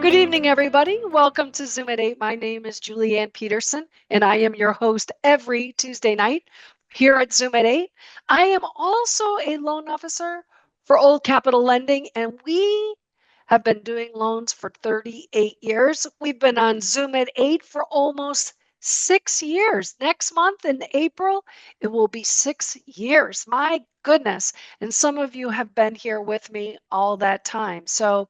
Good evening, everybody. Welcome to Zoom at 8. My name is Julianne Peterson, and I am your host every Tuesday night here at Zoom at 8. I am also a loan officer for Old Capital Lending, and we have been doing loans for 38 years. We've been on Zoom at 8 for almost 6 years. Next month in April, it will be 6 years. My goodness. And some of you have been here with me all that time. So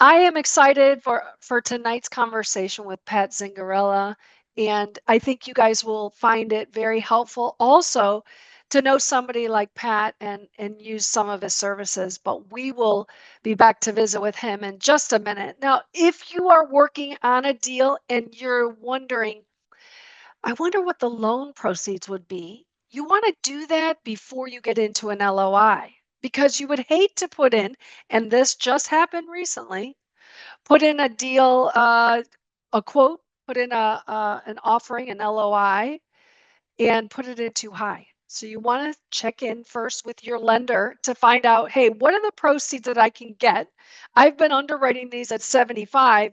I am excited for tonight's conversation with Pat Zingarella, and I think you guys will find it very helpful also to know somebody like Pat and use some of his services. But we will be back to visit with him in just a minute. Now, if you are working on a deal and you're wondering, I wonder what the loan proceeds would be, you want to do that before you get into an LOI because you would hate to put in, and this just happened recently, put in a deal, a quote, put in an offering, an LOI, and put it in too high. So you want to check in first with your lender to find out, hey, what are the proceeds that I can get? I've been underwriting these at 75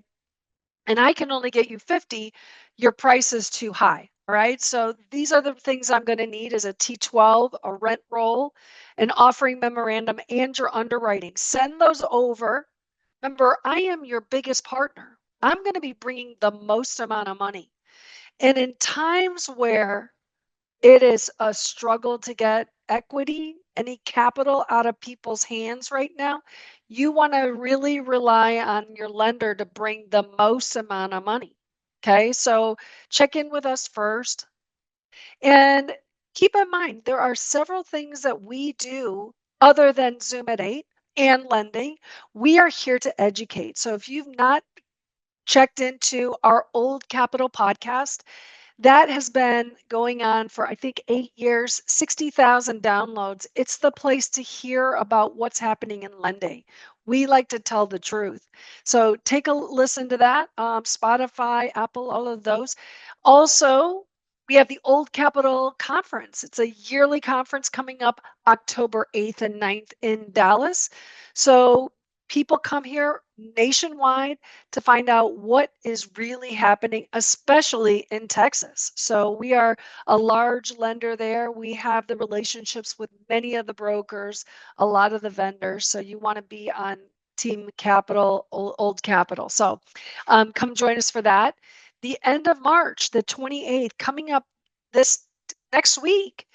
and I can only get you 50. Your price is too high. All right. So these are the things I'm going to need is a T12, a rent roll, an offering memorandum, and your underwriting. Send those over. Remember, I am your biggest partner. I'm going to be bringing the most amount of money. And in times where it is a struggle to get equity, any capital out of people's hands right now, you want to really rely on your lender to bring the most amount of money. Okay, so check in with us first. And keep in mind, there are several things that we do other than Zoom at 8 and lending. We are here to educate. So if you've not checked into our Old Capital podcast, that has been going on for, I think, 8 years, 60,000 downloads. It's the place to hear about what's happening in lending. We like to tell the truth. So take a listen to that. Spotify, Apple, all of those. Also, we have the Old Capital Conference. It's a yearly conference coming up October 8th and 9th in Dallas. So people come here nationwide to find out what is really happening, especially in Texas. So we are a large lender there. We have the relationships with many of the brokers, a lot of the vendors. So you want to be on Team Capital, Old Capital. So come join us for that. The end of March, the 28th, coming up this next week,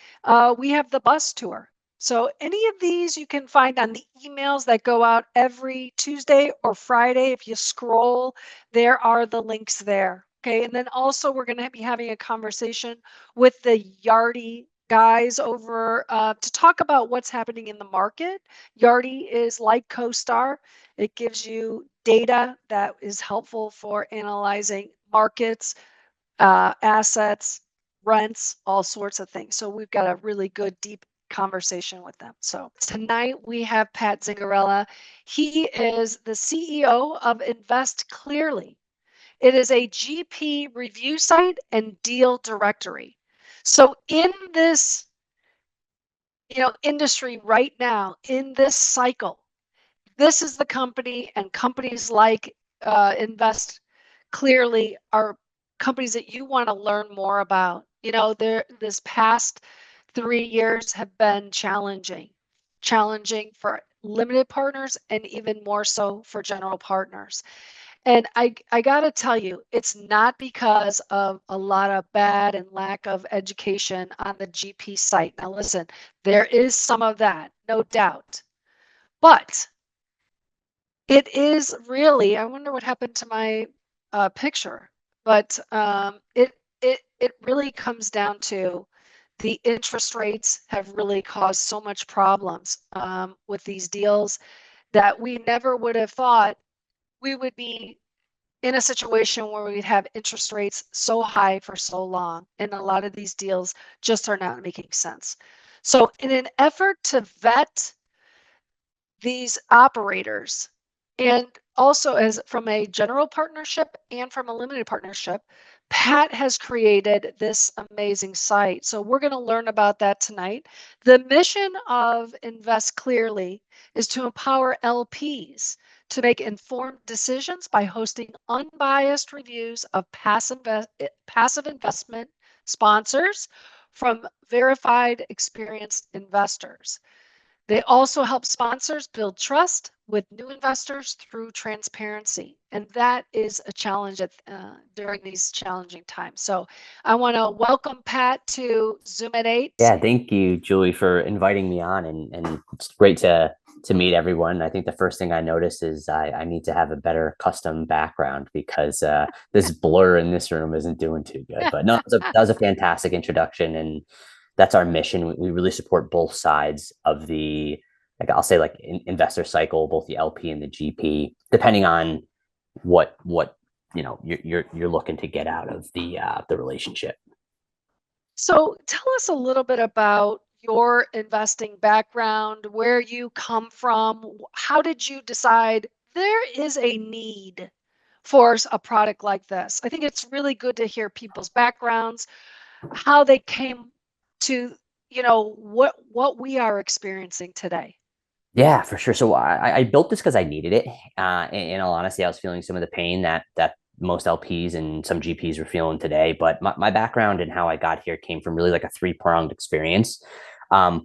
we have the bus tour. So any of these you can find on the emails that go out every Tuesday or Friday. If you scroll, there are the links there. Okay. And then also we're going to be having a conversation with the Yardi guys over to talk about what's happening in the market. Yardi is like CoStar. It gives you data that is helpful for analyzing markets, assets, rents, all sorts of things. So we've got a really good, deep conversation with them. So tonight we have Pat Zingarella. He is the CEO of Invest Clearly. It is a GP review site and deal directory. So in this, industry right now, in this cycle, this is the company, and companies like Invest Clearly are companies that you want to learn more about. This past 3 years have been challenging for limited partners and even more so for general partners. And I got to tell you, it's not because of a lot of bad and lack of education on the GP site. Now, listen, there is some of that, no doubt. But it is really, I wonder what happened to my picture, but it really comes down to the interest rates have really caused so much problems with these deals that we never would have thought we would be in a situation where we'd have interest rates so high for so long. And a lot of these deals just are not making sense. So in an effort to vet these operators, and also as from a general partnership and from a limited partnership, Pat has created this amazing site. So we're going to learn about that tonight. The mission of Invest Clearly is to empower LPs to make informed decisions by hosting unbiased reviews of passive investment sponsors from verified experienced investors. They also help sponsors build trust with new investors through transparency. And that is a challenge during these challenging times. So I want to welcome Pat to Zoom at 8. Yeah, thank you, Julie, for inviting me on, and it's great to meet everyone. I think the first thing I noticed is I need to have a better custom background because this blur in this room isn't doing too good. But no, that was a fantastic introduction, and that's our mission. We really support both sides of the, like I'll say, like investor cycle, both the LP and the GP, depending on what you're looking to get out of the relationship. So tell us a little bit about your investing background, where you come from. How did you decide there is a need for a product like this? I think it's really good to hear people's backgrounds, how they came to, what we are experiencing today. Yeah, for sure. So I built this because I needed it. In all honesty, I was feeling some of the pain that most LPs and some GPs were feeling today. But my background and how I got here came from really like a three-pronged experience.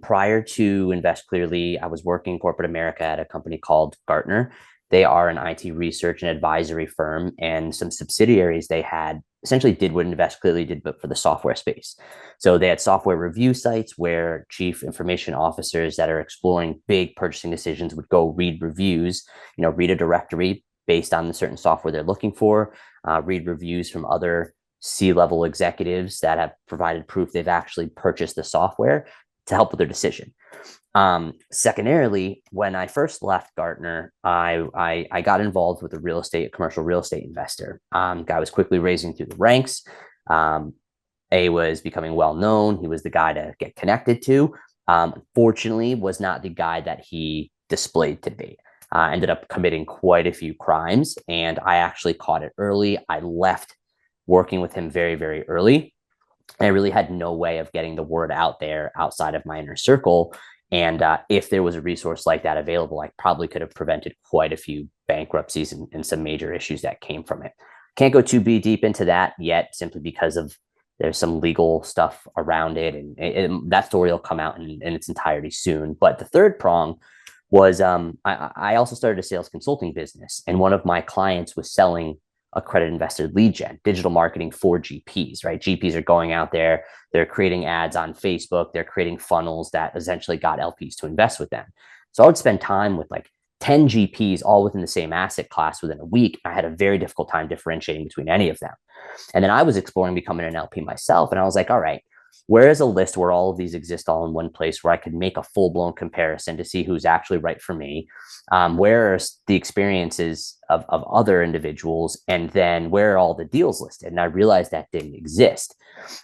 Prior to Invest Clearly, I was working corporate America at a company called Gartner. They are an IT research and advisory firm, and some subsidiaries they had essentially did what Invest Clearly did, but for the software space. So they had software review sites where chief information officers that are exploring big purchasing decisions would go read reviews, read a directory based on the certain software they're looking for, read reviews from other C-level executives that have provided proof they've actually purchased the software to help with their decision. Secondarily, when I first left Gartner, I got involved with a commercial real estate investor. Guy was quickly raising through the ranks. Was becoming well known. He was the guy to get connected to. Fortunately, was not the guy that he displayed to be. Ended up committing quite a few crimes, and I actually caught it early. I left working with him very, very early. And I really had no way of getting the word out there outside of my inner circle. And if there was a resource like that available, I probably could have prevented quite a few bankruptcies and some major issues that came from it. Can't go too deep into that yet, simply because of there's some legal stuff around it, and that story will come out in its entirety soon. But the third prong was I also started a sales consulting business, and one of my clients was selling accredited investor lead gen, digital marketing for GPs, right? GPs are going out there, they're creating ads on Facebook, they're creating funnels that essentially got LPs to invest with them. So I would spend time with like 10 GPs all within the same asset class within a week. I had a very difficult time differentiating between any of them. And then I was exploring becoming an LP myself. And I was like, all right, where is a list where all of these exist all in one place where I could make a full-blown comparison to see who's actually right for me? Where are the experiences of other individuals? And then where are all the deals listed? And I realized that didn't exist.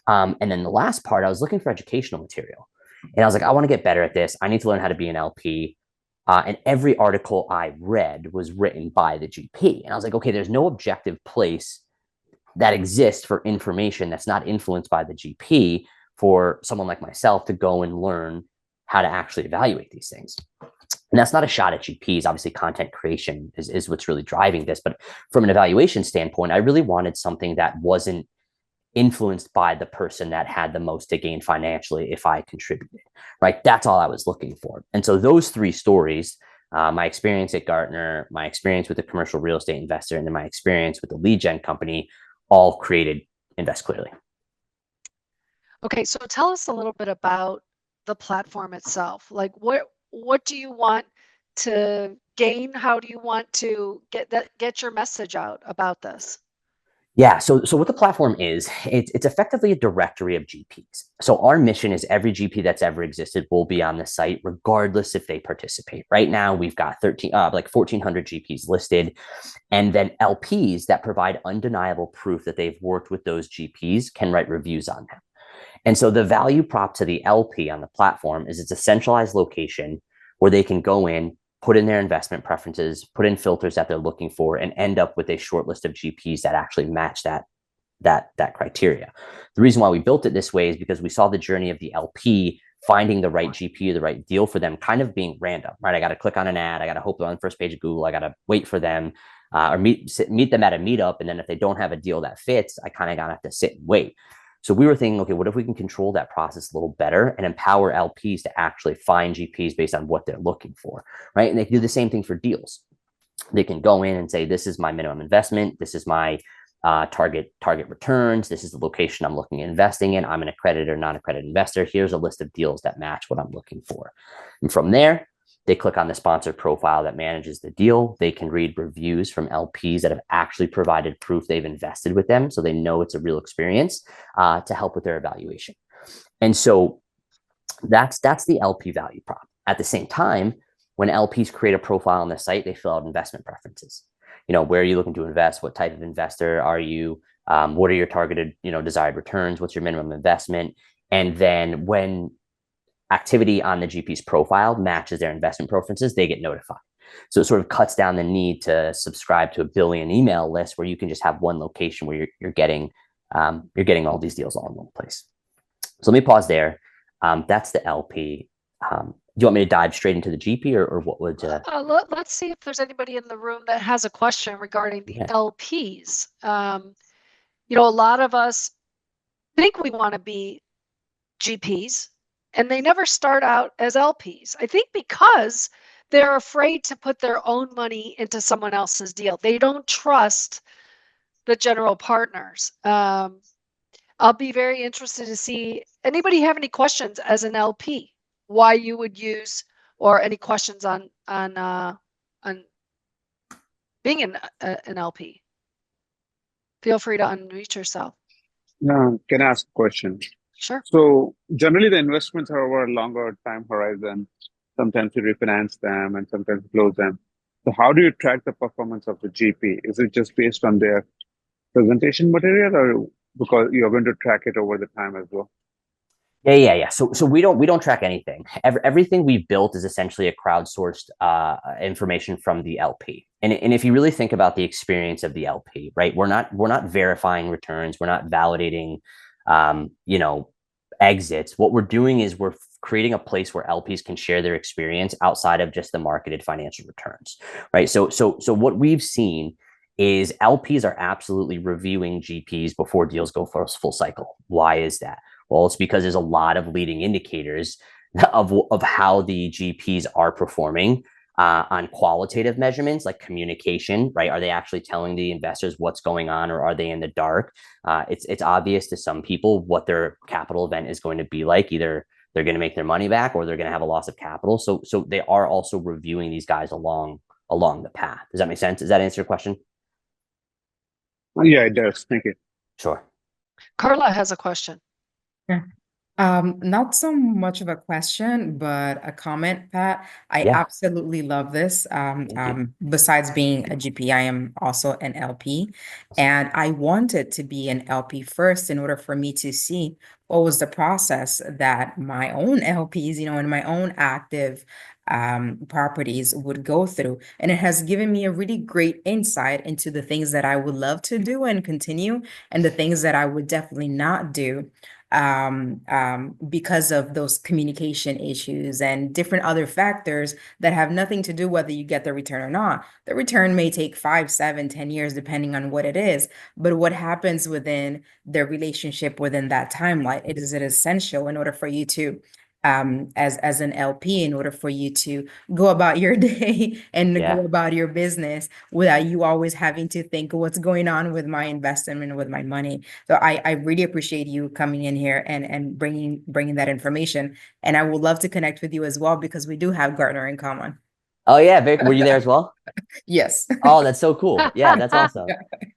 And then the last part, I was looking for educational material. And I was like, I want to get better at this. I need to learn how to be an LP. And every article I read was written by the GP. And I was like, okay, there's no objective place that exists for information that's not influenced by the GP for someone like myself to go and learn how to actually evaluate these things. And that's not a shot at GPs. Obviously, content creation is what's really driving this. But from an evaluation standpoint, I really wanted something that wasn't influenced by the person that had the most to gain financially if I contributed, right? That's all I was looking for. And so those three stories, my experience at Gartner, my experience with a commercial real estate investor, and then my experience with the lead gen company all created Invest Clearly. Okay, so tell us a little bit about the platform itself. Like what do you want to gain? How do you want to get your message out about this? Yeah, so what the platform is, it's effectively a directory of GPs. So our mission is every GP that's ever existed will be on the site, regardless if they participate. Right now, we've got 1,400 GPs listed, and then LPs that provide undeniable proof that they've worked with those GPs can write reviews on them. And so the value prop to the LP on the platform is it's a centralized location where they can go in, put in their investment preferences, put in filters that they're looking for, and end up with a short list of GPs that actually match that that criteria. The reason why we built it this way is because we saw the journey of the LP finding the right GP or the right deal for them kind of being random, right? I got to click on an ad. I got to hope they're on the first page of Google. I got to wait for them or meet them at a meetup. And then if they don't have a deal that fits, I kind of got to have to sit and wait. So we were thinking, okay, what if we can control that process a little better and empower LPs to actually find GPs based on what they're looking for, right? And they can do the same thing for deals. They can go in and say, this is my minimum investment. This is my target returns. This is the location I'm looking at investing in. I'm an accredited or non-accredited investor. Here's a list of deals that match what I'm looking for. And from there, they click on the sponsored profile that manages the deal. They can read reviews from LPs that have actually provided proof they've invested with them, so they know it's a real experience to help with their evaluation. And so that's the LP value prop. At the same time, when LPs create a profile on the site, they fill out investment preferences. Where are you looking to invest? What type of investor are you? What are your targeted, desired returns? What's your minimum investment? And then when activity on the GP's profile matches their investment preferences, they get notified. So it sort of cuts down the need to subscribe to a billion email list where you can just have one location where you're getting all these deals all in one place. So let me pause there. That's the LP. Do you want me to dive straight into the GP or what would? Let's see if there's anybody in the room that has a question regarding the LPs. A lot of us think we want to be GPs, and they never start out as LPs. I think because they're afraid to put their own money into someone else's deal. They don't trust the general partners. I'll be very interested to see, anybody have any questions as an LP, why you would use, or any questions on being an LP. Feel free to unmute yourself. Can I ask a question? Sure. So generally the investments are over a longer time horizon. Sometimes you refinance them and sometimes close them. So how do you track the performance of the GP? Is it just based on their presentation material, or because you're going to track it over the time as well? Yeah. So we don't track anything. Everything we've built is essentially a crowdsourced information from the LP. And if you really think about the experience of the LP, right? We're not verifying returns. We're not validating, exits. What we're doing is we're creating a place where LPs can share their experience outside of just the marketed financial returns, right? So what we've seen is LPs are absolutely reviewing GPs before deals go for a full cycle. Why is that? Well, it's because there's a lot of leading indicators of how the GPs are performing on qualitative measurements like communication, right? Are they actually telling the investors what's going on, or are they in the dark? It's obvious to some people what their capital event is going to be like. Either they're going to make their money back or they're going to have a loss of capital. So they are also reviewing these guys along the path. Does that make sense? Does that answer your question? Yeah, it does. Thank you. Sure. Carla has a question. Yeah. Not so much of a question, but a comment, Pat. I Yeah. absolutely love this. Besides being a GP, I am also an LP, and I wanted to be an LP first in order for me to see what was the process that my own LPs, and my own active properties would go through. And it has given me a really great insight into the things that I would love to do and continue, and the things that I would definitely not do because of those communication issues and different other factors that have nothing to do whether you get the return or not. The return may take 5, 7, 10 years, depending on what it is. But what happens within their relationship within that timeline, it is essential in order for you to as an LP, in order for you to go about your day and go about your business without you always having to think what's going on with my investment, with my money. So I really appreciate you coming in here and bringing that information. And I would love to connect with you as well, because we do have Gartner in common. Oh yeah, were you there as well? Yes. Oh, that's so cool. Yeah, that's awesome.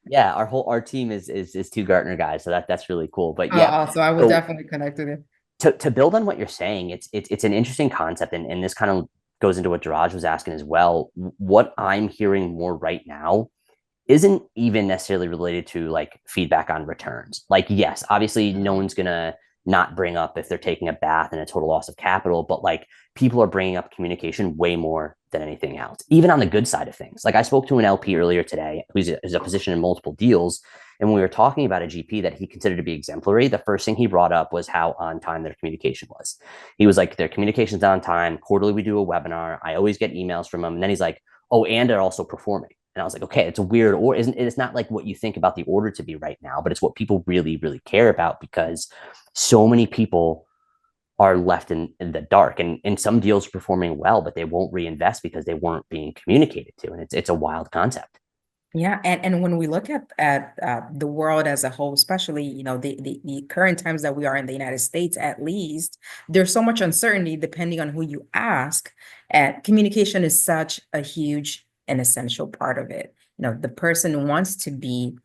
Yeah, our team is 2 Gartner guys, so that's really cool. But yeah, so I will definitely connect with you. To build on what you're saying, it's an interesting concept, and this kind of goes into what Jiraj was asking as well. What I'm hearing more right now isn't even necessarily related to like feedback on returns. Like, yes, obviously no one's gonna not bring up if they're taking a bath and a total loss of capital, but like people are bringing up communication way more than anything else, even on the good side of things. Like I spoke to an LP earlier today who's a position in multiple deals, And when we were talking about a GP that he considered to be exemplary, the first thing he brought up was how on time their communication was. He was like, their communication's on time. Quarterly, we do a webinar. I always get emails from them. And then he's like, oh, and they're also performing. And I was like, okay, it's a weird, or isn't it's not like what you think about the order to be right now, but it's what people really, really care about, because so many people are left in the dark, and some deals are performing well, but they won't reinvest because they weren't being communicated to. And it's a wild concept. Yeah, and when we look at the world as a whole, especially, you know, the current times that we are in the United States, at least, there's so much uncertainty depending on who you ask. And communication is such a huge and essential part of it. You know, the person wants to be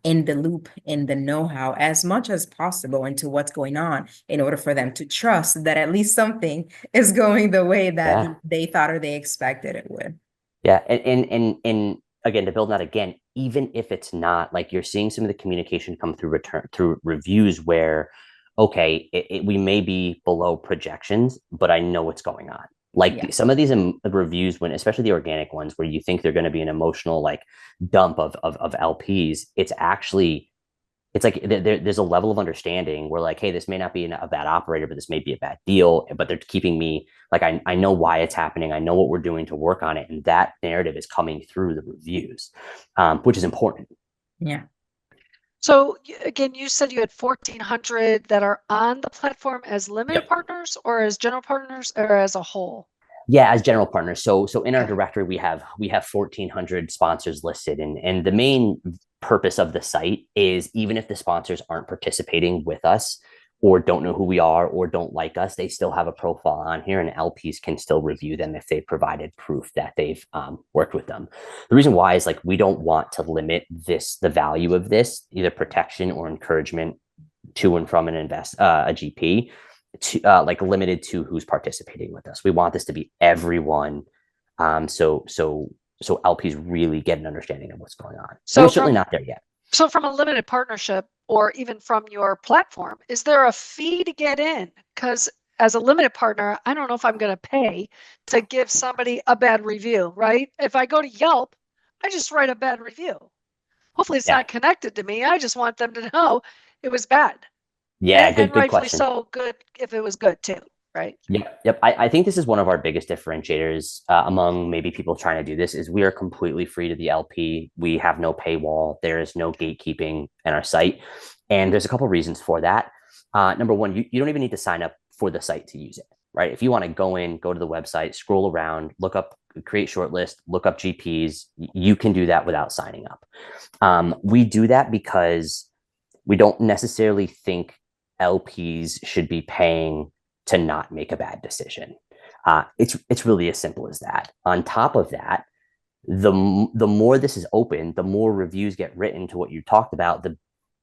in the loop, in the know-how as much as possible into what's going on, in order for them to trust that at least something is going the way that Yeah. they thought or they expected it would. Yeah. And again, to build that again, even if it's not, like, you're seeing some of the communication come through reviews where, okay, we may be below projections, but I know what's going on. Like Yeah. some of these reviews, when especially the organic ones, where you think they're going to be an emotional like dump of LPs, it's actually, it's like there's a level of understanding where, like, hey, this may not be a bad operator, but this may be a bad deal. But they're keeping me, like, I know why it's happening. I know what we're doing to work on it. And that narrative is coming through the reviews, which is important. Yeah. So again, you said you had 1,400 that are on the platform as limited Yep. partners, or as general partners, or as a whole? Yeah, as general partners. So in our Okay. directory, we have 1,400 sponsors listed, and the main purpose of the site is, even if the sponsors aren't participating with us, or don't know who we are, or don't like us, they still have a profile on here, and LPs can still review them if they provided proof that they've worked with them. The reason why is, like, we don't want to limit the value of this, either protection or encouragement to and from a GP, to like limited to who's participating with us. We want this to be everyone. So LPs really get an understanding of what's going on. So we're certainly not there yet. So from a limited partnership, or even from your platform, is there a fee to get in? Because as a limited partner, I don't know if I'm going to pay to give somebody a bad review, right? If I go to Yelp, I just write a bad review. Hopefully it's not connected to me. I just want them to know it was bad. Yeah, and good rightfully question. So good if it was good too, right? Yep. I think this is one of our biggest differentiators among maybe people trying to do this, is we are completely free to the LP. We have no paywall. There is no gatekeeping in our site. And there's a couple of reasons for that. Number one, you don't even need to sign up for the site to use it, right? If you want to go to the website, scroll around, look up, create shortlist, look up GPs, you can do that without signing up. We do that because we don't necessarily think LPs should be paying to not make a bad decision. It's really as simple as that. On top of that, the more this is open, the more reviews get written to what you talked about, the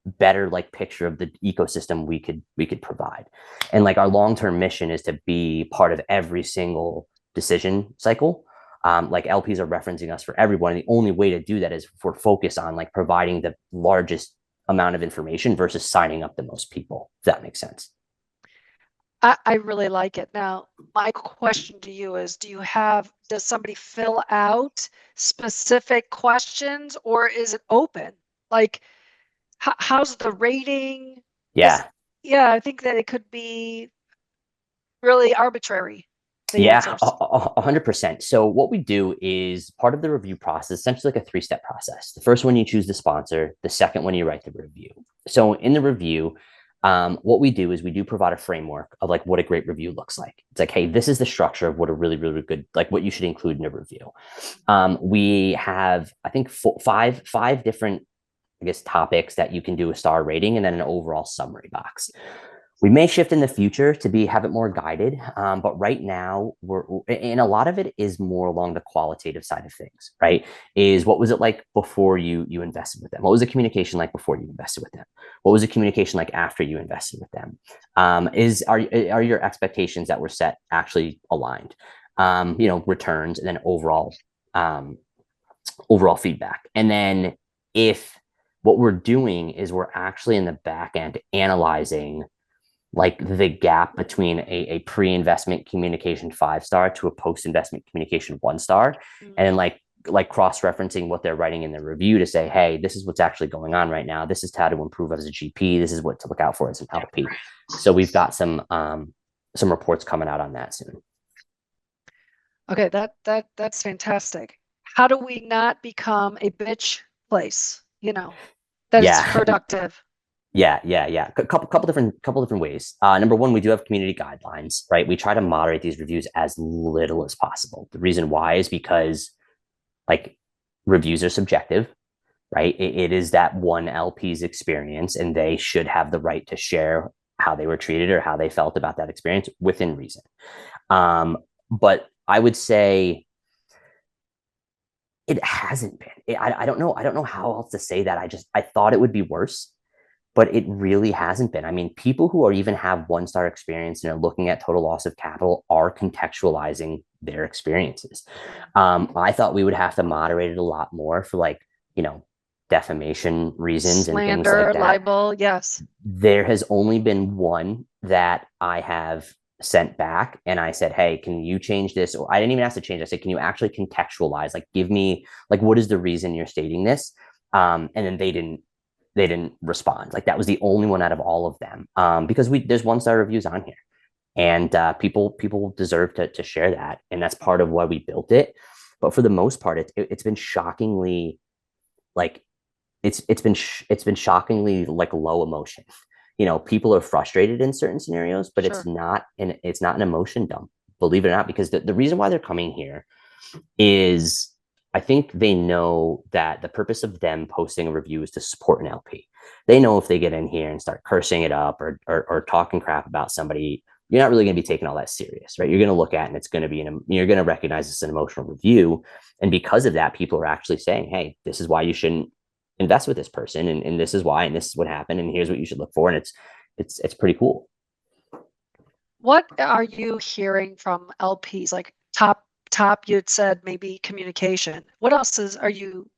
better like picture of the ecosystem we could provide. And like our long-term mission is to be part of every single decision cycle. Like LPs are referencing us for everyone. And the only way to do that is for focus on like providing the largest amount of information versus signing up the most people, if that makes sense. I really like it. Now, my question to you is, does somebody fill out specific questions, or is it open? Like, how's the rating? Yeah. Yeah, I think that it could be really arbitrary. Yeah, 100%. So what we do is, part of the review process, essentially like a 3-step process. The first one, you choose the sponsor. The second one, you write the review. So in the review, what we do is we do provide a framework of like what a great review looks like. It's like, hey, this is the structure of what a really, really good, like what you should include in a review. We have, I think, five different, I guess, topics that you can do a star rating, and then an overall summary box. We may shift in the future to have it more guided, but right now and a lot of it is more along the qualitative side of things, right? Is what was it like before you invested with them? What was the communication like before you invested with them? What was the communication like after you invested with them? Are your expectations that were set actually aligned? Returns, and then overall feedback. And then if what we're doing is we're actually in the back end analyzing like the gap between a pre-investment communication 5-star to a post-investment communication 1-star, and then like like cross-referencing what they're writing in the review to say, hey, this is what's actually going on right now. This is how to improve as a GP. This is what to look out for as an LP. So we've got some reports coming out on that soon. Okay, that's fantastic. How do we not become a bitch place? That it's productive. Yeah. Couple different ways. Number one, we do have community guidelines, right? We try to moderate these reviews as little as possible. The reason why is because like reviews are subjective, right? It is that one LP's experience, and they should have the right to share how they were treated or how they felt about that experience within reason. But I would say it hasn't been. I don't know. I don't know how else to say that. I thought it would be worse, but it really hasn't been. I mean, people who are even have one-star experience and are looking at total loss of capital are contextualizing their experiences. I thought we would have to moderate it a lot more for like, defamation reasons and things like that. Libel, yes. There has only been one that I have sent back, and I said, hey, can you change this? Or I didn't even ask to change. I said, can you actually contextualize? Like, give me, like, what is the reason you're stating this? And then they didn't respond. Like, that was the only one out of all of them, because there's one-star reviews on here, and people deserve to share that, and that's part of why we built it. But for the most part, it's been shockingly like it's been shockingly like low emotion. People are frustrated in certain scenarios, but Sure. it's not an emotion dump, believe it or not, because the reason why they're coming here is I think they know that the purpose of them posting a review is to support an LP. They know if they get in here and start cursing it up or talking crap about somebody, you're not really going to be taken all that serious, right? You're going to look at it and it's going to be you're going to recognize it's an emotional review. And because of that, people are actually saying, hey, this is why you shouldn't invest with this person, and this is why, and this is what happened, and here's what you should look for. And it's pretty cool. What are you hearing from LPs? Like top, you'd said maybe communication. What else are you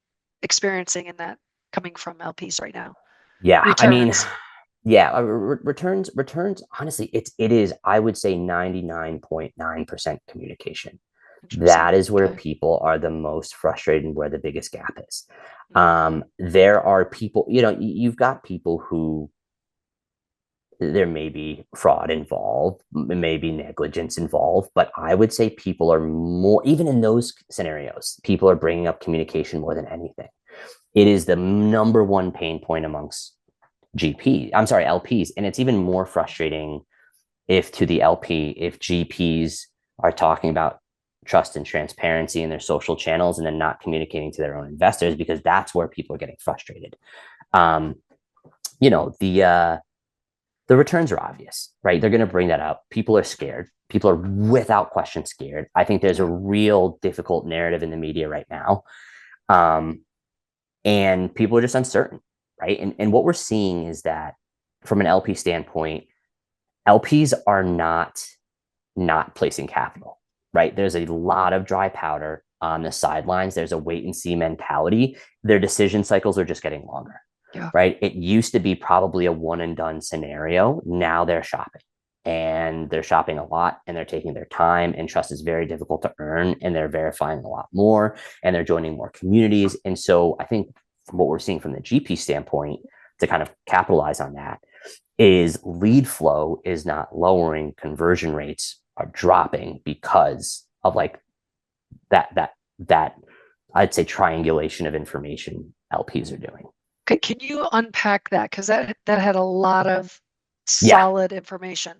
experiencing in that coming from LPs right now? Yeah, Returns. I mean, yeah, returns. Honestly, it is. I would say 99.9% communication. That is where people are the most frustrated and where the biggest gap is. There are people, you've got people who there may be fraud involved, may be negligence involved, but I would say people are more, even in those scenarios, people are bringing up communication more than anything. It is the number one pain point amongst LPs. And it's even more frustrating if GPs are talking about trust and transparency in their social channels and then not communicating to their own investors, because that's where people are getting frustrated. The returns are obvious, right? They're going to bring that up. People are scared. People are without question scared. I think there's a real difficult narrative in the media right now. And people are just uncertain, right? And what we're seeing is that from an LP standpoint, LPs are not placing capital, right? There's a lot of dry powder on the sidelines. There's a wait and see mentality. Their decision cycles are just getting longer. Yeah. Right. It used to be probably a one and done scenario. Now they're shopping, and they're shopping a lot, and they're taking their time, and trust is very difficult to earn, and they're verifying a lot more, and they're joining more communities. And so I think from what we're seeing from the GP standpoint, to kind of capitalize on that, is lead flow is not lowering, conversion rates are dropping because of like that I'd say triangulation of information LPs are doing. Okay, can you unpack that? Because that had a lot of solid information.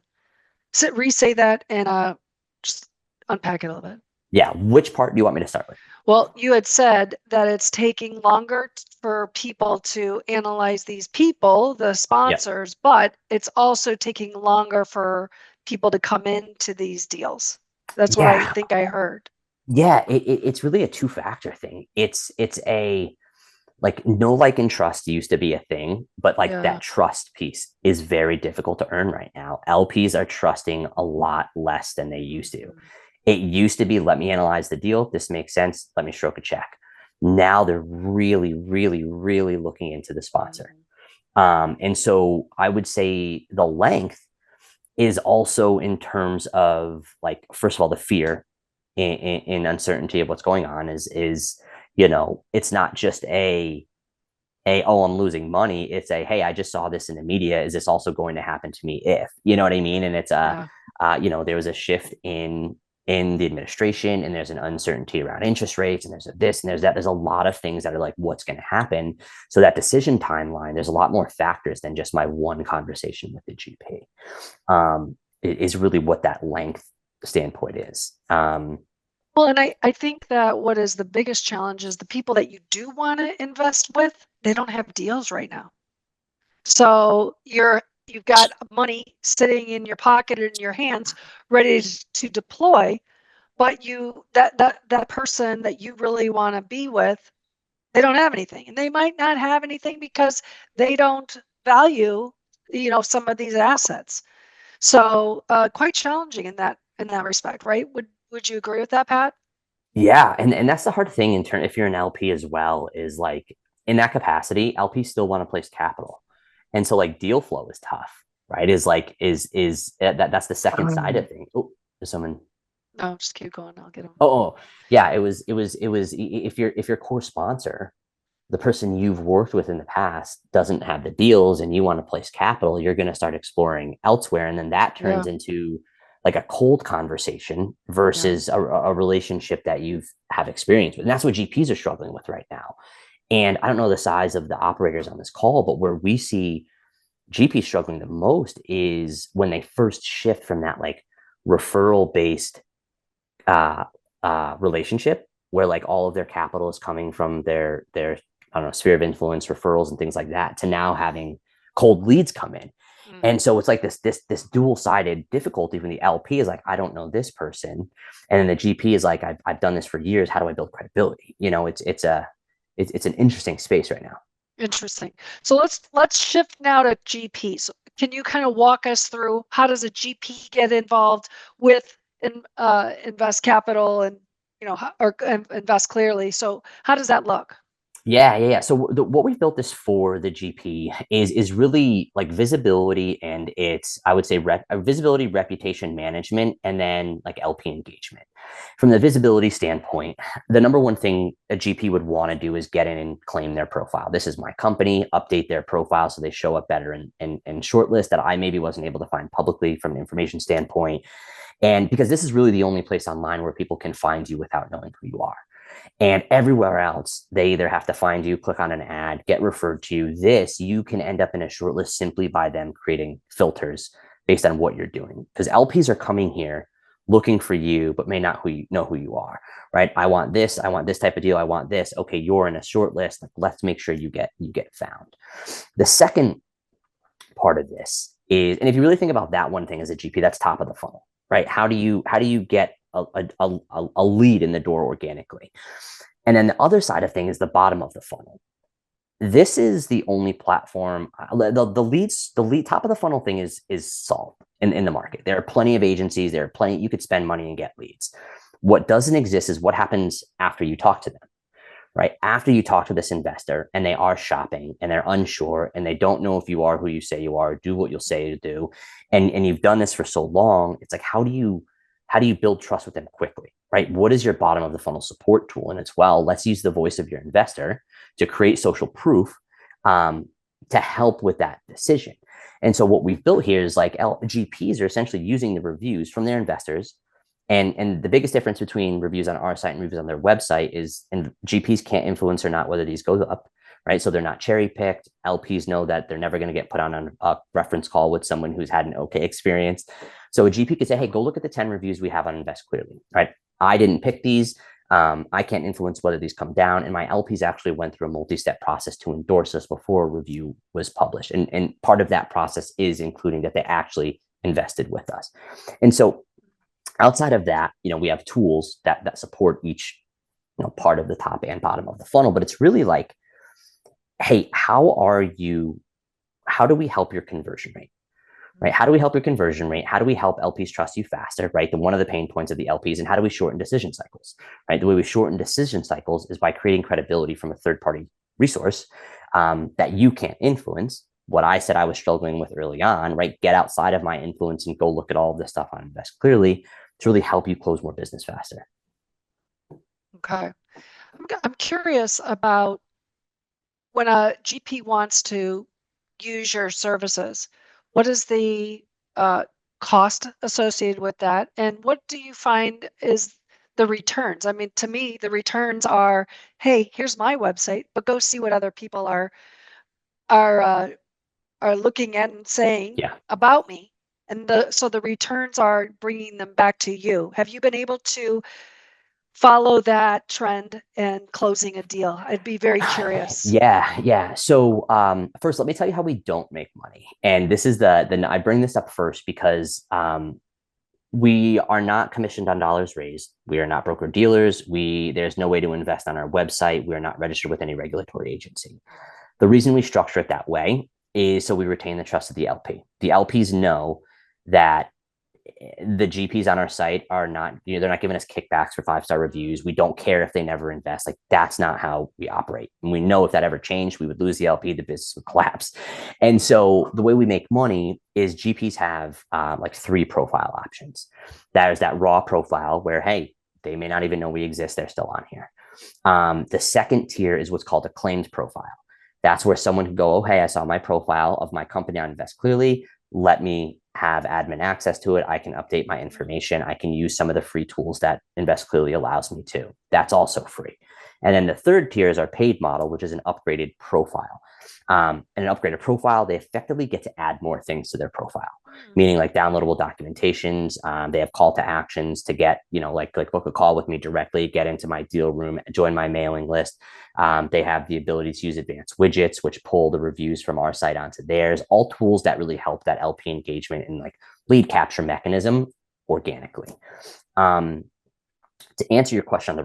So re-say that and just unpack it a little bit. Yeah, which part do you want me to start with? Well, you had said that it's taking longer for people to analyze these people, the sponsors, but it's also taking longer for people to come into these deals. That's what I think I heard. Yeah, it's really a two-factor thing. It's a like know, like, and trust used to be a thing, but like that trust piece is very difficult to earn right now. LPs are trusting a lot less than they used to. It used to be, let me analyze the deal. This makes sense. Let me stroke a check. Now they're really, really, really looking into the sponsor. And so I would say the length is also in terms of like, first of all, the fear and uncertainty of what's going on is it's not just oh, I'm losing money. It's hey, I just saw this in the media. Is this also going to happen to me if, you know what I mean? And it's there was a shift in the administration, and there's an uncertainty around interest rates, and there's this and there's that. There's a lot of things that are like, what's going to happen? So that decision timeline, there's a lot more factors than just my one conversation with the GP. Is really what that length standpoint is. Well, and I think that what is the biggest challenge is the people that you do want to invest with, they don't have deals right now. So you've got money sitting in your pocket or in your hands ready to deploy, but that person that you really want to be with, they don't have anything. And they might not have anything because they don't value, some of these assets. So quite challenging in that respect, right? Would you agree with that, Pat? Yeah, and that's the hard thing in turn if you're an LP as well, is like in that capacity, LPs still want to place capital. And so like deal flow is tough, right? That's the second side of things. Oh, there's someone. No, just keep going. I'll get them. Oh, yeah. It was if your core sponsor, the person you've worked with in the past, doesn't have the deals and you want to place capital, you're going to start exploring elsewhere. And then that turns into like a cold conversation versus a relationship that you've have experience with. And that's what GPs are struggling with right now. And I don't know the size of the operators on this call, but where we see GPs struggling the most is when they first shift from that like referral based relationship where like all of their capital is coming from their I don't know, sphere of influence, referrals and things like that, to now having cold leads come in. And so it's like this dual-sided difficulty when the LP is like, I don't know this person. And then the GP is like, I've done this for years. How do I build credibility? It's an interesting space right now. Interesting. So let's shift now to GPs. Can you kind of walk us through how does a GP get involved with invest capital and or invest clearly? So how does that look? Yeah. So what we've built this for the GP is really like visibility, and it's, I would say, visibility, reputation management, and then like LP engagement. From the visibility standpoint, the number one thing a GP would want to do is get in and claim their profile. This is my company, update their profile so they show up better in shortlist that I maybe wasn't able to find publicly from an information standpoint. And because this is really the only place online where people can find you without knowing who you are. And everywhere else, they either have to find you, click on an ad, get referred to you. You can end up in a shortlist simply by them creating filters based on what you're doing. Because LPs are coming here looking for you, but may not know who you are, right? I want this type of deal. I want this. Okay, you're in a shortlist. Like, let's make sure you get found. The second part of this is, and if you really think about that one thing as a GP, that's top of the funnel, right? How do you get a lead in the door organically? And then the other side of thing is the bottom of the funnel. This is the only platform. The lead top of the funnel thing is solved in the market. There are plenty of agencies. There are plenty. You could spend money and get leads. What doesn't exist is what happens after you talk to them, right? After you talk to this investor and they are shopping and they're unsure and they don't know if you are who you say you are, do what you'll say to do, and you've done this for so long, it's like, how do you build trust with them quickly, right? What is your bottom of the funnel support tool? And it's, well, let's use the voice of your investor to create social proof to help with that decision. And so what we've built here is like GPs are essentially using the reviews from their investors. And the biggest difference between reviews on our site and reviews on their website is, and GPs can't influence or not whether these go up, right? So they're not cherry picked. LPs know that they're never going to get put on a reference call with someone who's had an okay experience. So a GP could say, hey, go look at the 10 reviews we have on Invest Clearly, right? I didn't pick these. I can't influence whether these come down. And my LPs actually went through a multi-step process to endorse us before a review was published. And part of that process is including that they actually invested with us. And so outside of that, we have tools that support each part of the top and bottom of the funnel. But it's really like, hey, how do we help your conversion rate? Right? How do we help your conversion rate? How do we help LPs trust you faster? Right? One of the pain points of the LPs, and how do we shorten decision cycles? Right? The way we shorten decision cycles is by creating credibility from a third-party resource that you can't influence. What I said I was struggling with early on, right? Get outside of my influence and go look at all of this stuff on Invest Clearly to really help you close more business faster. Okay. I'm curious about when a GP wants to use your services, what is the cost associated with that? And what do you find is the returns? I mean, to me, the returns are, hey, here's my website, but go see what other people are uh, are looking at and saying Yeah. about me. And so the returns are bringing them back to you. Have you been able to follow that trend and closing a deal? I'd be very curious. Yeah. So first, let me tell you how we don't make money. And this is the I bring this up first because we are not commissioned on dollars raised. We are not broker dealers. There's no way to invest on our website. We are not registered with any regulatory agency. The reason we structure it that way is so we retain the trust of the LP. The LPs know that the GPs on our site are not, they're not giving us kickbacks for 5-star reviews. We don't care if they never invest. Like, that's not how we operate. And we know if that ever changed, we would lose the LP, the business would collapse. And so the way we make money is GPs have like 3 profile options. There's that raw profile where, hey, they may not even know we exist. They're still on here. The second tier is what's called a claimed profile. That's where someone can go, oh, hey, I saw my profile of my company on Invest Clearly. Let me have admin access to it. I can update my information. I can use some of the free tools that Invest Clearly allows me to. That's also free. And then the third tier is our paid model, which is an upgraded profile. And an upgraded profile, they effectively get to add more things to their profile, meaning like downloadable documentations. They have call to actions to get, like book a call with me directly, get into my deal room, join my mailing list. They have the ability to use advanced widgets, which pull the reviews from our site onto theirs, all tools that really help that LP engagement and like lead capture mechanism organically. To answer your question on the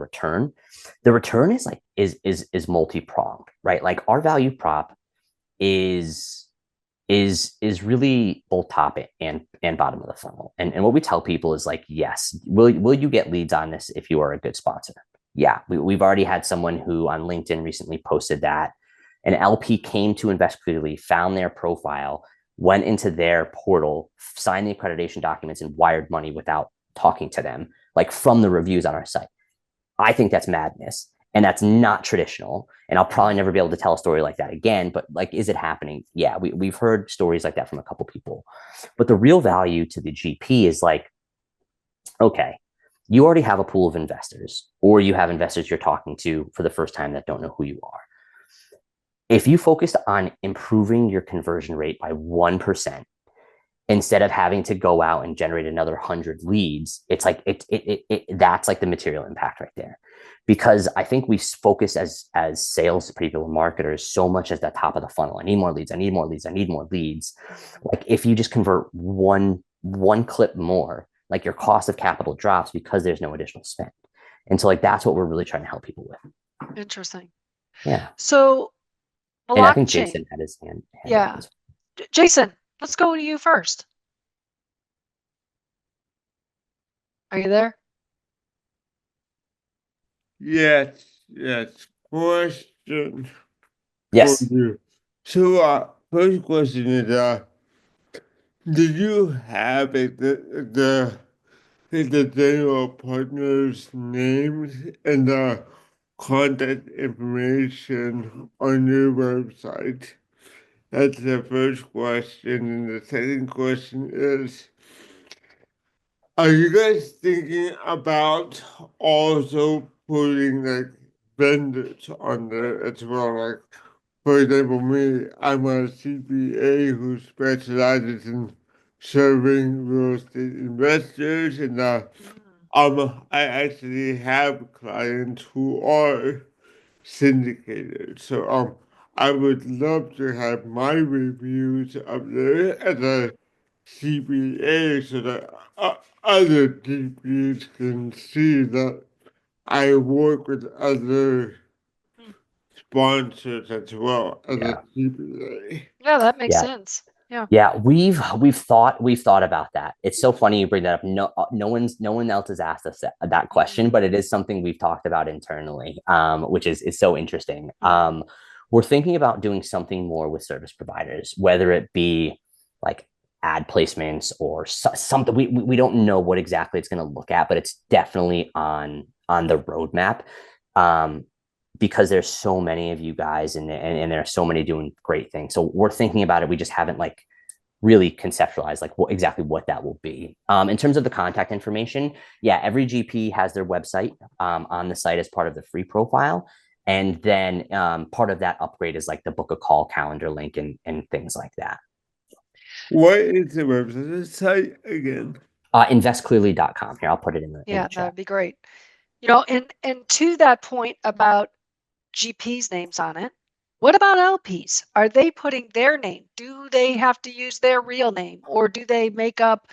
return is like, is multi-pronged, right? Like, our value prop is really both top and bottom of the funnel. And what we tell people is like, yes, will you get leads on this if you are a good sponsor? Yeah, we've already had someone who on LinkedIn recently posted that an LP came to Invest Clearly, found their profile, went into their portal, signed the accreditation documents, and wired money without talking to them, like from the reviews on our site. I think that's madness. And that's not traditional. And I'll probably never be able to tell a story like that again. But like, is it happening? Yeah, we've heard stories like that from a couple people. But the real value to the GP is like, okay, you already have a pool of investors, or you have investors you're talking to for the first time that don't know who you are. If you focused on improving your conversion rate by 1%, instead of having to go out and generate another 100 leads, it's like that's like the material impact right there. Because I think we focus as sales people and marketers so much as the top of the funnel. I need more leads. I need more leads. I need more leads. Like, if you just convert one clip more, like, your cost of capital drops because there's no additional spend. And so like, that's what we're really trying to help people with. Interesting. Yeah. So And I think blockchain. Jason had his hand Yeah. up. Jason, let's go to you first. Are you there? Yes. Question Yes. for you. So, first question is, did you have the general partner's names and contact information on your website? That's the first question. And the second question is, are you guys thinking about also putting like vendors on there as well? Like, for example, me, I'm a CPA who specializes in serving real estate investors, and I actually have clients who are syndicated. So I would love to have my reviews up there as a CPA so that other GPs can see that I work with other sponsors as well as a CPA. Yeah, that makes Yeah. sense. Yeah. Yeah, we've thought about that. It's so funny you bring that up. No one else has asked us that question, but it is something we've talked about internally, which is so interesting. We're thinking about doing something more with service providers, whether it be like ad placements or something. We don't know what exactly it's going to look at, but it's definitely on the roadmap. because there's so many of you guys and there are so many doing great things. So we're thinking about it. We just haven't like really conceptualized like exactly what that will be. In terms of the contact information, yeah, every GP has their website on the site as part of the free profile. And then part of that upgrade is like the book a call calendar link and things like that. What is the website again? Investclearly.com. Here, I'll put it in the chat. That'd be great. You know, and to that point about GPs' names on it, what about LPs? Are they putting their name? Do they have to use their real name, or do they make up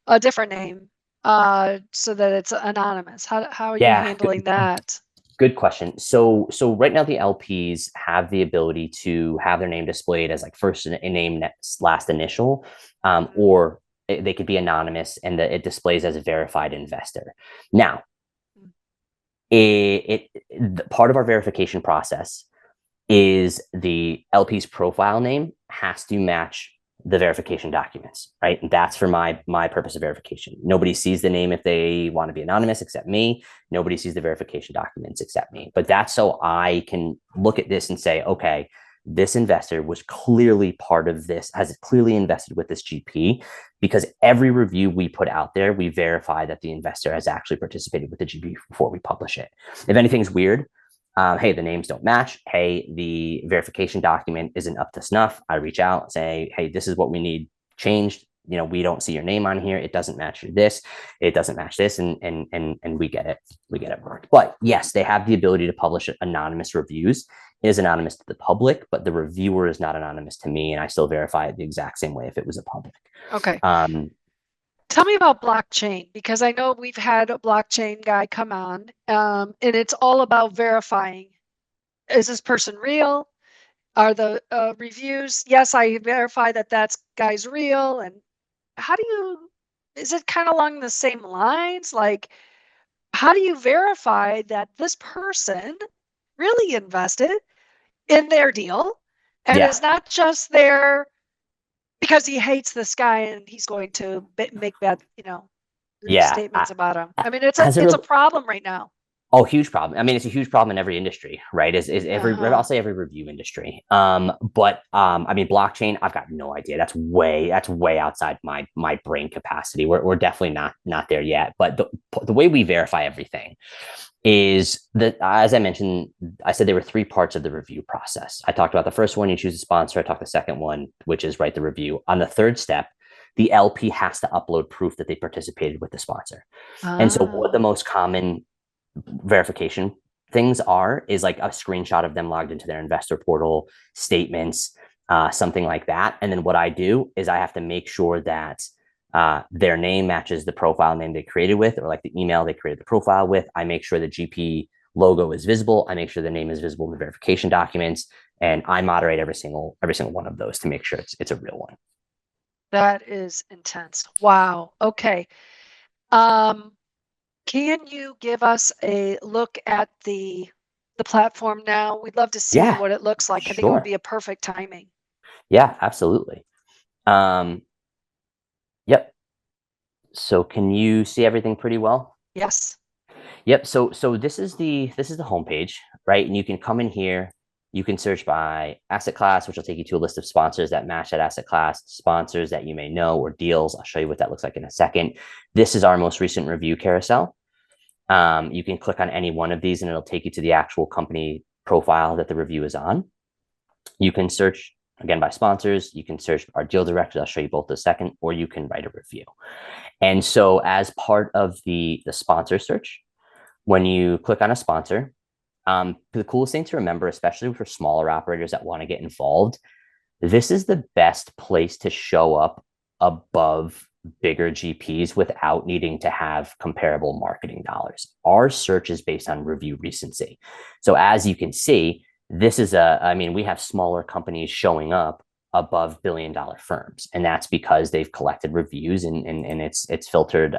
a different name so that it's anonymous? How are you handling that? Good question. So right now the LPs have the ability to have their name displayed as like first name, last initial, or they could be anonymous and it displays as a verified investor. Now, part of our verification process is the LP's profile name has to match the verification documents, right? And that's for my purpose of verification. Nobody sees the name if they want to be anonymous except me. Nobody sees the verification documents except me. But that's so I can look at this and say, okay, this investor was clearly part of this, has clearly invested with this GP, because every review we put out there, we verify that the investor has actually participated with the GP before we publish it. If anything's weird, hey, the names don't match. Hey, the verification document isn't up to snuff. I reach out and say, hey, this is what we need changed. You know, we don't see your name on here. It doesn't match this. It doesn't match this, and we get it. We get it worked. But yes, they have the ability to publish anonymous reviews. It is anonymous to the public, but the reviewer is not anonymous to me, and I still verify it the exact same way if it was a public. Okay. Tell me about blockchain, because I know we've had a blockchain guy come on, and it's all about verifying. Is this person real? Are the reviews? Yes, I verify that guy's real. And how do you, is it kind of along the same lines? Like, how do you verify that this person really invested in their deal and is not just there because he hates this guy and he's going to make bad, statements about him? I mean, it's a problem right now. Oh, huge problem. I mean, it's a huge problem in every industry, right? I'll say every review industry. But I mean, blockchain, I've got no idea. That's way outside my brain capacity. We're definitely not there yet. But the way we verify everything is that, as I mentioned, I said there were 3 parts of the review process. I talked about the first one, you choose a sponsor. I talked the second one, which is write the review. On the third step, the LP has to upload proof that they participated with the sponsor. And so what the most common verification things is like a screenshot of them logged into their investor portal, statements, something like that. And then what I do is I have to make sure that their name matches the profile name they created with, or like the email they created the profile with. I make sure the GP logo is visible. I make sure the name is visible in the verification documents, and I moderate every single one of those to make sure it's a real one. That is intense. Wow. Okay. Can you give us a look at the platform now? We'd love to see what it looks like. I think it would be a perfect timing. Yeah, absolutely. Yep. So can you see everything pretty well? Yes. Yep. So this is the homepage, right? And you can come in here. You can search by asset class, which will take you to a list of sponsors that match that asset class, sponsors that you may know, or deals. I'll show you what that looks like in a second. This is our most recent review carousel. You can click on any one of these and it'll take you to the actual company profile that the review is on. You can search, again, by sponsors. You can search our deal directors. I'll show you both in a second, or you can write a review. And so as part of the sponsor search, when you click on a sponsor, the coolest thing to remember, especially for smaller operators that want to get involved, this is the best place to show up above bigger GPs without needing to have comparable marketing dollars. Our search is based on review recency. So as you can see, this is we have smaller companies showing up above billion-dollar firms, and that's because they've collected reviews and it's filtered.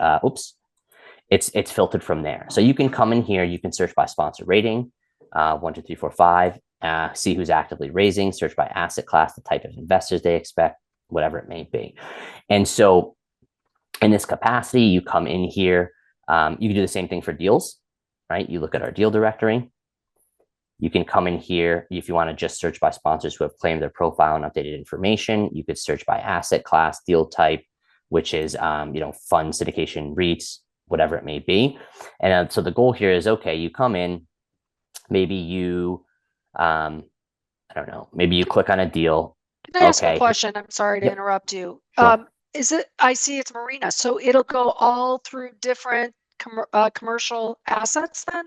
It's filtered from there. So you can come in here, you can search by sponsor rating, 1, 2, 3, 4, 5, see who's actively raising, search by asset class, the type of investors they expect, whatever it may be. And so in this capacity, you come in here, you can do the same thing for deals, right? You look at our deal directory. You can come in here if you want to just search by sponsors who have claimed their profile and updated information. You could search by asset class, deal type, which is fund, syndication, REITs, whatever it may be. And so the goal here is, okay, you come in, maybe you I don't know, maybe you click on a deal. Can I ask a question? I'm sorry to interrupt you. Sure. I see it's marina, so it'll go all through different commercial assets then?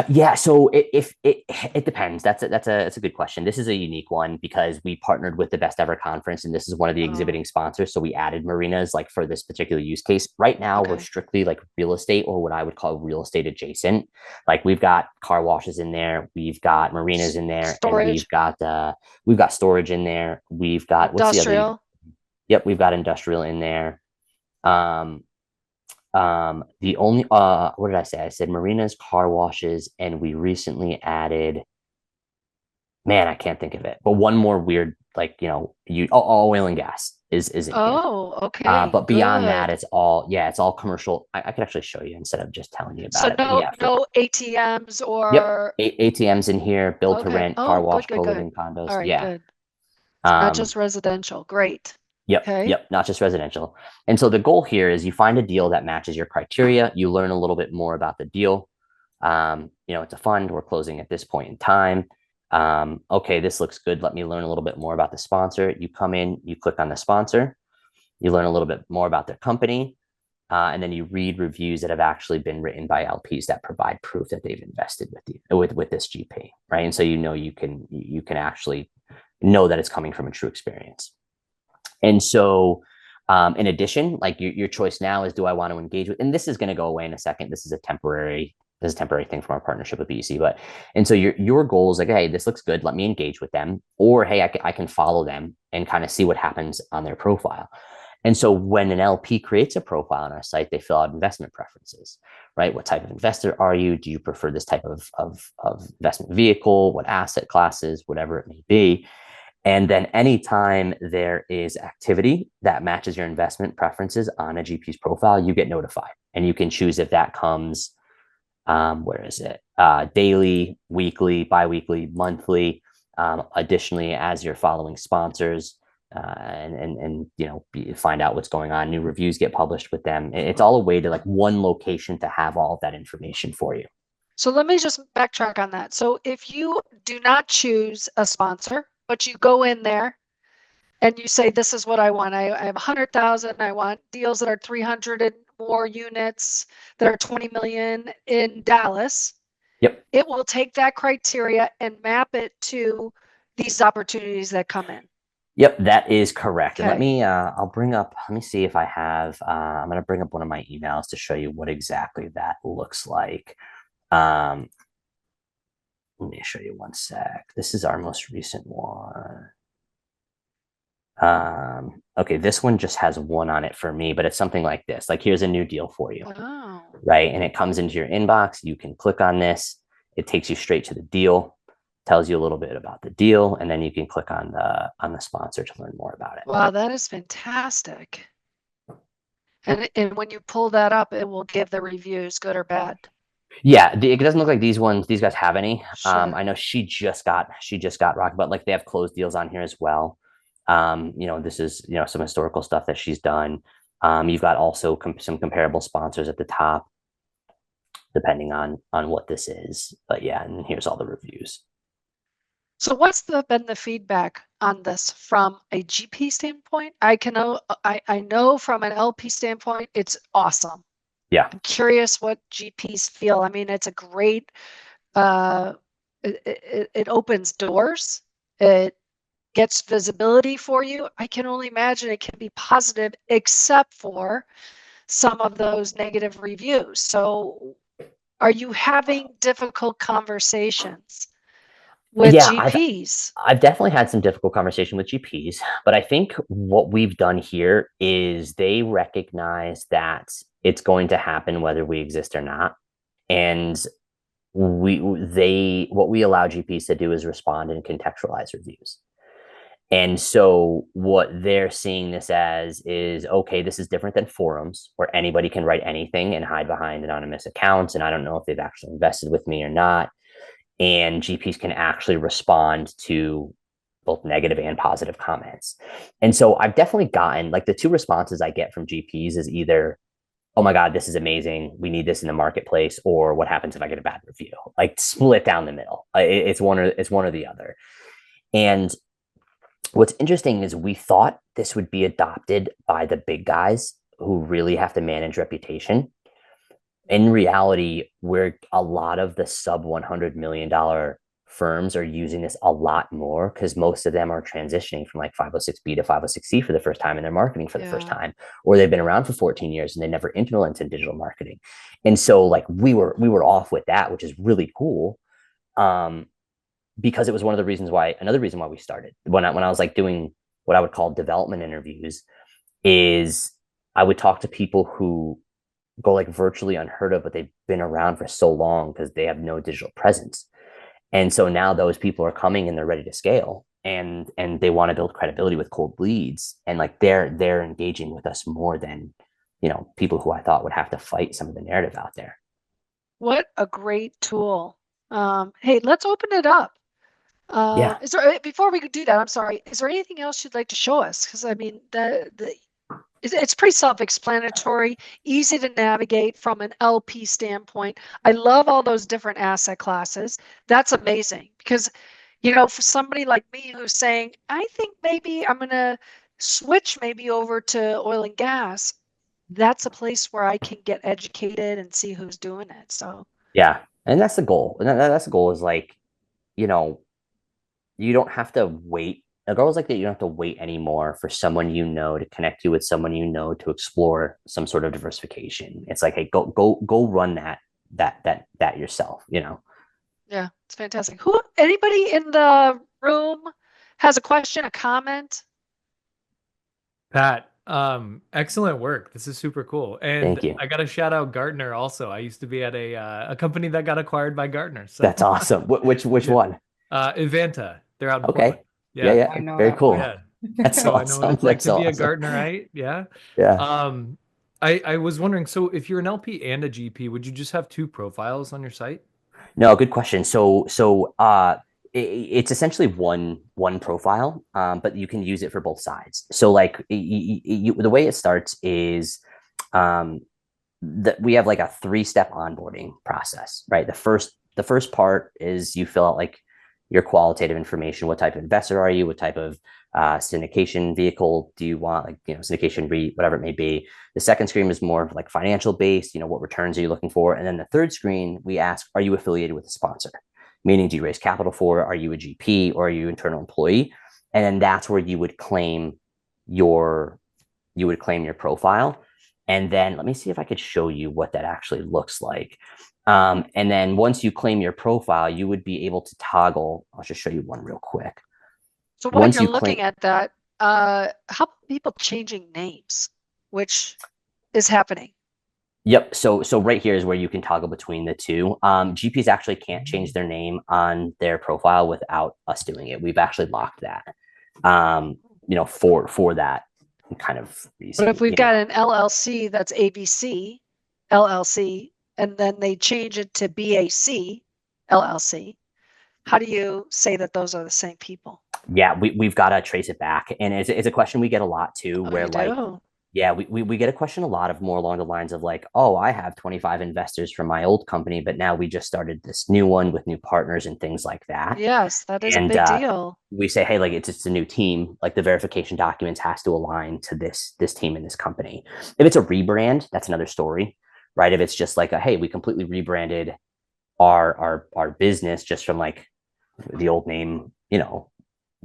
Yeah, so it depends. That's a good question. This is a unique one because we partnered with the Best Ever Conference, and this is one of the exhibiting sponsors. So we added marinas like for this particular use case. Right now, we're strictly like real estate, or what I would call real estate adjacent. Like we've got car washes in there, we've got marinas in there, Storage. and we've got storage in there. We've got industrial. Yep, we've got industrial in there. The only what did I say? I said marinas, car washes, and we recently added, man, I can't think of it, but one more weird, like oil and gas is in here. Okay. But beyond that, it's all commercial. I could actually show you instead of just telling you about it. No ATMs or ATMs in here, build to rent, car wash, good. co-living condos. All right, yeah. good. It's not just residential. Great. Yep, not just residential. And so the goal here is you find a deal that matches your criteria. You learn a little bit more about the deal. It's a fund. We're closing at this point in time. Okay, this looks good. Let me learn a little bit more about the sponsor. You come in, you click on the sponsor, you learn a little bit more about their company, and then you read reviews that have actually been written by LPs that provide proof that they've invested with this GP, right? And so you can actually know that it's coming from a true experience. And so, in addition, like your choice now is, do I want to engage with, and this is going to go away in a second. This is a temporary thing from our partnership with BEC. And so your goal is like, hey, this looks good. Let me engage with them. Or, hey, I can follow them and kind of see what happens on their profile. And so when an LP creates a profile on our site, they fill out investment preferences, right? What type of investor are you? Do you prefer this type of investment vehicle? What asset classes, whatever it may be. And then anytime there is activity that matches your investment preferences on a GP's profile, you get notified. And you can choose if that comes, daily, weekly, biweekly, monthly. Additionally, as you're following sponsors and find out what's going on, new reviews get published with them. It's all a way to like one location to have all of that information for you. So let me just backtrack on that. So if you do not choose a sponsor, but you go in there and you say, this is what I want. I have 100,000. I want deals that are 300 and more units that are 20 million in Dallas. Yep. It will take that criteria and map it to these opportunities that come in. Yep, that is correct. Okay. And let me see if I have, I'm going to bring up one of my emails to show you what exactly that looks like. Let me show you one sec. This is our most recent one. Okay, this one just has one on it for me, but it's something like this. Like, here's a new deal for you, right? And it comes into your inbox. You can click on this. It takes you straight to the deal, tells you a little bit about the deal, and then you can click on the sponsor to learn more about it. Wow, that is fantastic. And when you pull that up, it will give the reviews, good or bad. Yeah, it doesn't look like these guys have any. Sure. I know she just got rocked, but like they have closed deals on here as well. This is some historical stuff that she's done. You've got also some comparable sponsors at the top, depending on what this is. But yeah, and here's all the reviews. So what's been the feedback on this from a GP standpoint? I know from an LP standpoint, it's awesome. Yeah. I'm curious what GPs feel. I mean, it's a great, it opens doors. It gets visibility for you. I can only imagine it can be positive, except for some of those negative reviews. So are you having difficult conversations with GPs? I've definitely had some difficult conversation with GPs, but I think what we've done here is they recognize that it's going to happen whether we exist or not. And what we allow GPs to do is respond and contextualize reviews. And so what they're seeing this as is, okay, this is different than forums where anybody can write anything and hide behind anonymous accounts. And I don't know if they've actually invested with me or not. and GPs can actually respond to both negative and positive comments. And so I've definitely gotten, like, the two responses I get from GPs is either, oh my God, this is amazing, we need this in the marketplace, or what happens if I get a bad review? Like, split down the middle. It's one or the other. And what's interesting is we thought this would be adopted by the big guys who really have to manage reputation. In reality, where a lot of the sub $100 million firms are using this a lot more, because most of them are transitioning from like 506B to 506C for the first time, and they're marketing for the first time, or they've been around for 14 years and they never implemented digital marketing. And so like we were off with that, which is really cool. Because it was one of the reasons why, another reason why we started when I was like doing what I would call development interviews, is I would talk to people who go like virtually unheard of, but they've been around for so long because they have no digital presence. And so now those people are coming and they're ready to scale, and they want to build credibility with cold leads, and like they're engaging with us more than, you know, people who I thought would have to fight some of the narrative out there. What a great tool. Hey, let's open it up. Yeah. Is there, before we could do that, I'm sorry, is there anything else you'd like to show us? Because I mean, it's pretty self-explanatory, easy to navigate from an LP standpoint. I love all those different asset classes. That's amazing because, you know, for somebody like me who's saying, I think maybe I'm going to switch maybe over to oil and gas, that's a place where I can get educated and see who's doing it. So Yeah. And that's the goal. And that's the goal, is like, you know, you don't have to wait. A girl is like that. You don't have to wait anymore for someone, you know, to connect you with someone, you know, to explore some sort of diversification. It's like, hey, go run that yourself, you know? yeah, it's fantastic. Anybody in the room has a question, a comment? Pat, excellent work. This is super cool. And Thank you. I got to shout out Gartner also. I used to be at a company that got acquired by Gartner. So That's awesome. Which Yeah. one? Evanta. They're out in Okay. Portland. Yeah. I know Very that cool. one. Yeah. That's So I know what awesome. it's like That's to be a awesome. Gartnerite. Yeah. Yeah. I was wondering, so if you're an LP and a GP, would you just have two profiles on your site? No, good question. It's essentially one profile, but you can use it for both sides. So like the way it starts is, that we have like a 3-step onboarding process, right? The first part is you fill out like your qualitative information. What type of investor are you? What type of syndication vehicle do you want? Like, you know, syndication REIT, whatever it may be. The second screen is more like financial based. You know, what returns are you looking for? And then the third screen, we ask, are you affiliated with a sponsor? Meaning, do you raise capital for? Are you a GP or are you an internal employee? And then that's where you would claim your profile. And then let me see if I could show you what that actually looks like. And then once you claim your profile, you would be able to toggle. I'll just show you one real quick. So while Once you're you looking at that, how about people changing names, which is happening? Yep. So right here is where you can toggle between the two. GPs actually can't change their name on their profile without us doing it. We've actually locked that, you know, for that kind of reason. But if we've you got know. an LLC that's ABC LLC, and then they change it to BAC LLC, how do you say that those are the same people? Yeah, we've got to trace it back. And it's a question we get a lot too, Oh, where you like, do? yeah, we get a question a lot of more along the lines of like, oh, I have 25 investors from my old company, but now we just started this new one with new partners and things like that. Yes, that is a And big deal. we say, hey, like it's a new team. Like the verification documents has to align to this team in this company. If it's a rebrand, that's another story, right? If it's just like a, hey, we completely rebranded our business just from like the old name, you know,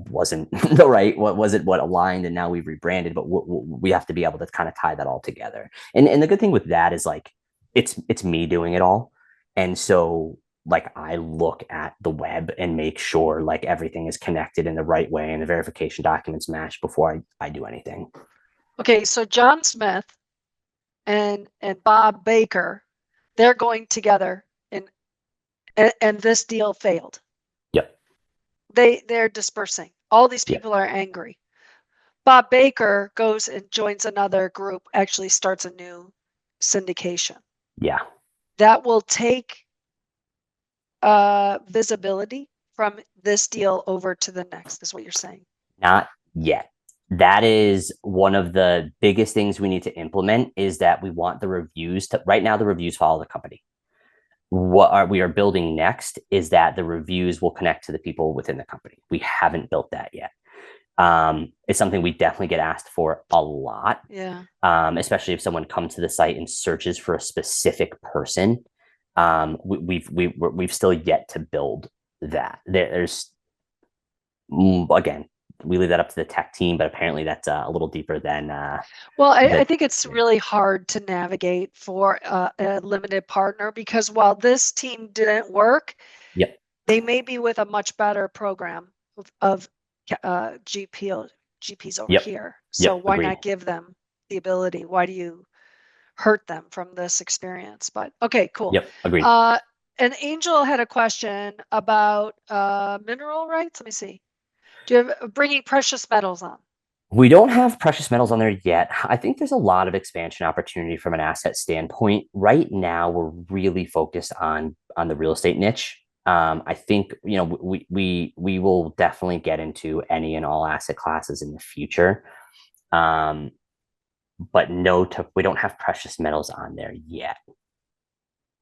wasn't the right, what aligned, and now we've rebranded, but we have to be able to kind of tie that all together. And the good thing with that is like it's me doing it all, and so like I look at the web and make sure like everything is connected in the right way and the verification documents match before I do anything. Okay, so John Smith and Bob Baker, they're going together, and this deal failed. Yep. They're dispersing. All these people are angry. Bob Baker goes and joins another group, actually starts a new syndication. Yeah. That will take visibility from this deal over to the next, is what you're saying? Not yet. That is one of the biggest things we need to implement, is that we want the reviews to, right now the reviews follow the company. What we are building next is that the reviews will connect to the people within the company. We haven't built that yet. It's something we definitely get asked for a lot. Yeah. Especially if someone comes to the site and searches for a specific person. We've still yet to build that. There's again, we leave that up to the tech team, but apparently that's a little deeper than. Well, I think it's really hard to navigate for a limited partner, because while this team didn't work, Yep. they may be with a much better program of GPs over Yep. here. So Yep. why Agreed. not give them the ability? Why do you hurt them from this experience? But okay, cool. Yep. Agreed. And Angel had a question about mineral rights. Let me see. Do you have bringing precious metals on? We don't have precious metals on there yet. I think there's a lot of expansion opportunity from an asset standpoint. Right now, we're really focused on the real estate niche. I think, you know, we will definitely get into any and all asset classes in the future. But no, we don't have precious metals on there yet.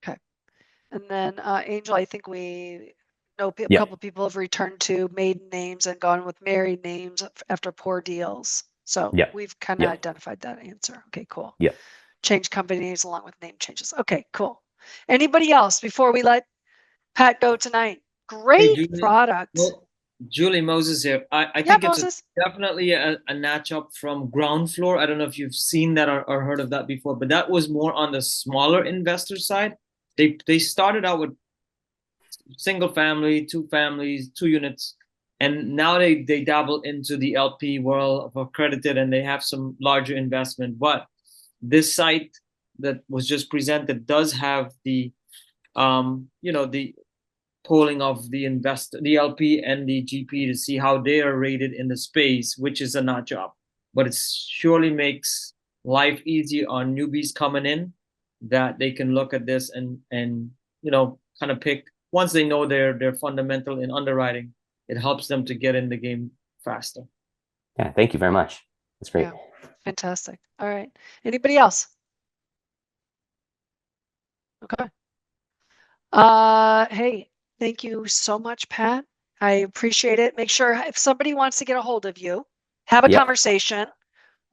Okay. And then Angel, I think we know a Yep. couple of people have returned to maiden names and gone with married names after poor deals. So Yep. we've kind of Yep. identified that answer. Okay, cool. Yep. Change company names along with name changes. Okay, cool. Anybody else before we let Pat go tonight? Great Julie, product. well, Julie, Moses here. I Yeah, think it's Moses. definitely a notch up from ground floor. I don't know if you've seen that or heard of that before, but that was more on the smaller investor side. They started out with single family, two families, 2 units, and now they dabble into the LP world of accredited, and they have some larger investment. But this site that was just presented does have the the polling of the investor, the LP and the GP, to see how they are rated in the space, which is a notch up. But it surely makes life easier on newbies coming in, that they can look at this and kind of pick, once they know their fundamental in underwriting, it helps them to get in the game faster. Yeah. Thank you very much. That's great. Yeah. Fantastic. All right. Anybody else? Okay. Hey, thank you so much, Pat. I appreciate it. Make sure if somebody wants to get a hold of you, have a Yep. conversation.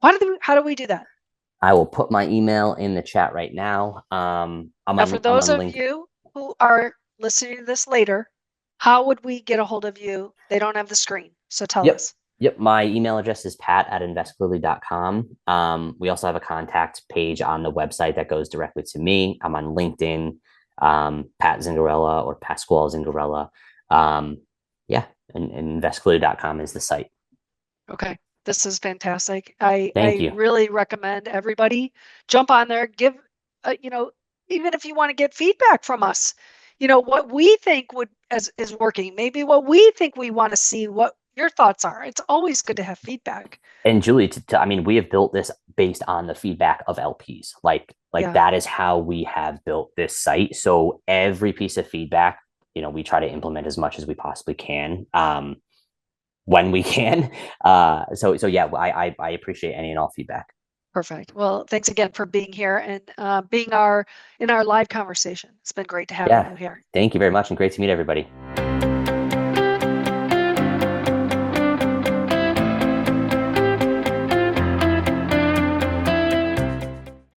How do we do that? I will put my email in the chat right now. Now, for those of you who are listening to this later, how would we get a hold of you? They don't have the screen, so tell us. Yep. My email address is pat@investclearly.com. We also have a contact page on the website that goes directly to me. I'm on LinkedIn, Pat Zingarella or Pasquale Zingarella. And investclearly.com is the site. Okay. This is fantastic. I Thank you. really recommend everybody jump on there, give, even if you want to get feedback from us, what we think is working, maybe what we think we want to see, what your thoughts are. It's always good to have feedback. And Julie, I mean, we have built this based on the feedback of LPs. Like Yeah. That is how we have built this site. So every piece of feedback, we try to implement as much as we possibly can, when we can. So yeah, I appreciate any and all feedback. Perfect. Well, thanks again for being here and being in our live conversation. It's been great to have you here. Thank you very much, and great to meet everybody.